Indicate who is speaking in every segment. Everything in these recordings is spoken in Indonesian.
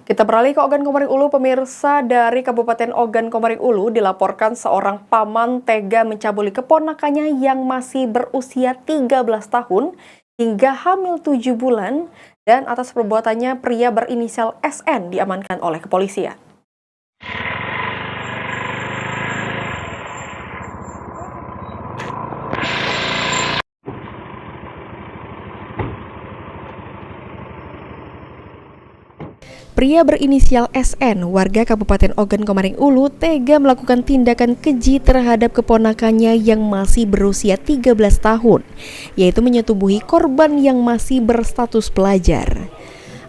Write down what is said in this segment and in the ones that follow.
Speaker 1: Kita beralih ke Ogan Komering Ulu, pemirsa. Dari Kabupaten Ogan Komering Ulu dilaporkan seorang paman tega mencabuli keponakannya yang masih berusia 13 tahun hingga hamil 7 bulan, dan atas perbuatannya pria berinisial SN diamankan oleh kepolisian. Pria berinisial SN, warga Kabupaten Ogan Komering Ulu, tega melakukan tindakan keji terhadap keponakannya yang masih berusia 13 tahun, yaitu menyetubuhi korban yang masih berstatus pelajar.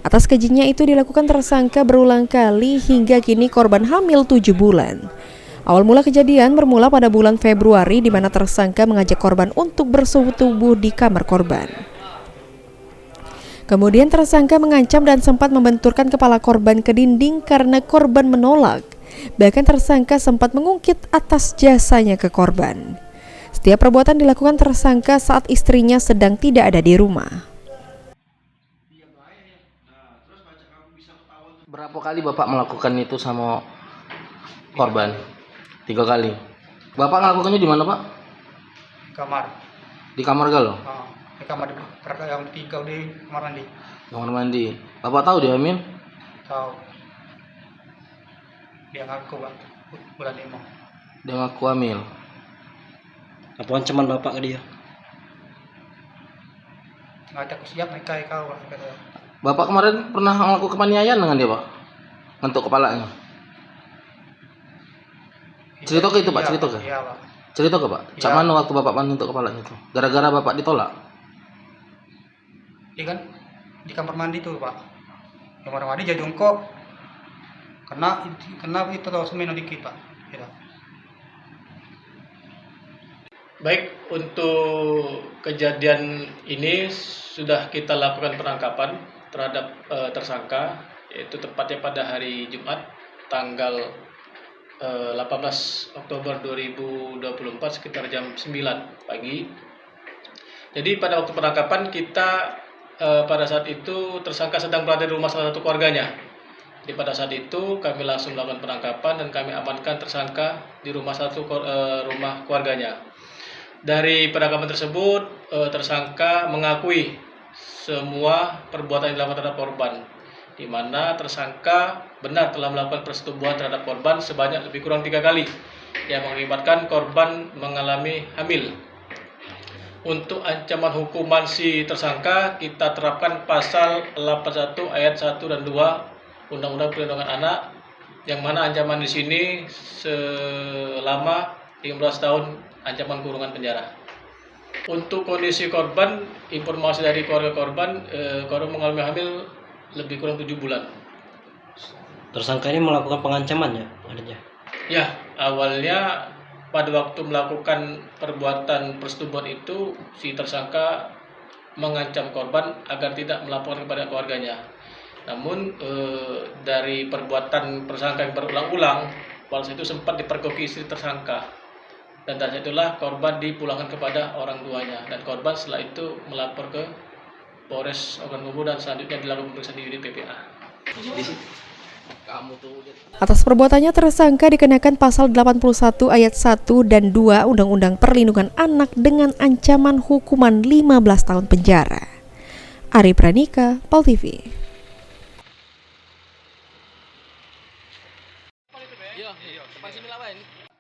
Speaker 1: Atas kejinya itu dilakukan tersangka berulang kali hingga kini korban hamil 7 bulan. Awal mula kejadian bermula pada bulan Februari di mana tersangka mengajak korban untuk bersetubuh di kamar korban. Kemudian tersangka mengancam dan sempat membenturkan kepala korban ke dinding karena korban menolak. Bahkan tersangka sempat mengungkit atas jasanya ke korban. Setiap perbuatan dilakukan tersangka saat istrinya sedang tidak ada di rumah.
Speaker 2: Berapa kali Bapak melakukan itu sama korban? 3 kali. Bapak melakukannya di mana, Pak?
Speaker 3: Kamar.
Speaker 2: Di kamar galau?
Speaker 3: Di kamar yang 3 di kamar mandi.
Speaker 2: Kamar mandi. Bapak tahu dia hamil?
Speaker 3: Tahu. Dia ngaku Pak, bulan 5.
Speaker 2: Dia ngaku hamil.
Speaker 4: Apa ancaman Bapak ke dia?
Speaker 3: Ngajak siap nikah kau Pak, kata.
Speaker 2: Bapak kemarin pernah melakukan penganiayaan dengan dia, Pak? Ngentuk kepalanya. Cerita ke itu, Pak? Cerita ke?
Speaker 3: Iya, Pak.
Speaker 2: Cerita ke, Pak? Cak
Speaker 3: Iya.
Speaker 2: mana waktu Bapak menyentuh kepalanya itu? Gara-gara Bapak ditolak?
Speaker 3: Dia kan di kamar mandi tuh Pak. Di kamar mandi jadi jongkok. Kena itu tuh semeno dikit Pak. Gitu.
Speaker 5: Baik, untuk kejadian ini sudah kita lakukan penangkapan terhadap tersangka, yaitu tepatnya pada hari Jumat tanggal 18 Oktober 2024 sekitar jam 9 pagi. Jadi pada waktu penangkapan kita pada saat itu tersangka sedang berada di rumah salah satu keluarganya. Jadi pada saat itu kami langsung melakukan penangkapan dan kami amankan tersangka di rumah rumah keluarganya. Dari penangkapan tersebut tersangka mengakui semua perbuatan yang dilakukan terhadap korban, di mana tersangka benar telah melakukan persetubuhan terhadap korban sebanyak lebih kurang 3 kali yang mengakibatkan korban mengalami hamil. Untuk ancaman hukuman si tersangka kita terapkan pasal 81 ayat 1 dan 2 Undang-Undang Perlindungan Anak, yang mana ancaman di sini selama 15 tahun ancaman kurungan penjara. Untuk kondisi korban, informasi dari keluarga korban, korban mengalami hamil lebih kurang 7 bulan.
Speaker 4: Tersangka ini melakukan pengancaman ya adanya?
Speaker 5: Ya, awalnya pada waktu melakukan perbuatan persetubuhan itu, si tersangka mengancam korban agar tidak melaporkan kepada keluarganya. Namun dari perbuatan tersangka yang berulang-ulang, pada saat itu sempat dipergoki istri tersangka. Dan dari itulah korban dipulangkan kepada orang tuanya. Dan korban setelah itu melapor ke Polres Ogan Komering dan selanjutnya dilakukan pemeriksaan di unit PPA.
Speaker 1: Atas perbuatannya tersangka dikenakan pasal 81 ayat 1 dan 2 Undang-Undang Perlindungan Anak dengan ancaman hukuman 15 tahun penjara. Ari Pranika, Pal TV.
Speaker 2: Iya,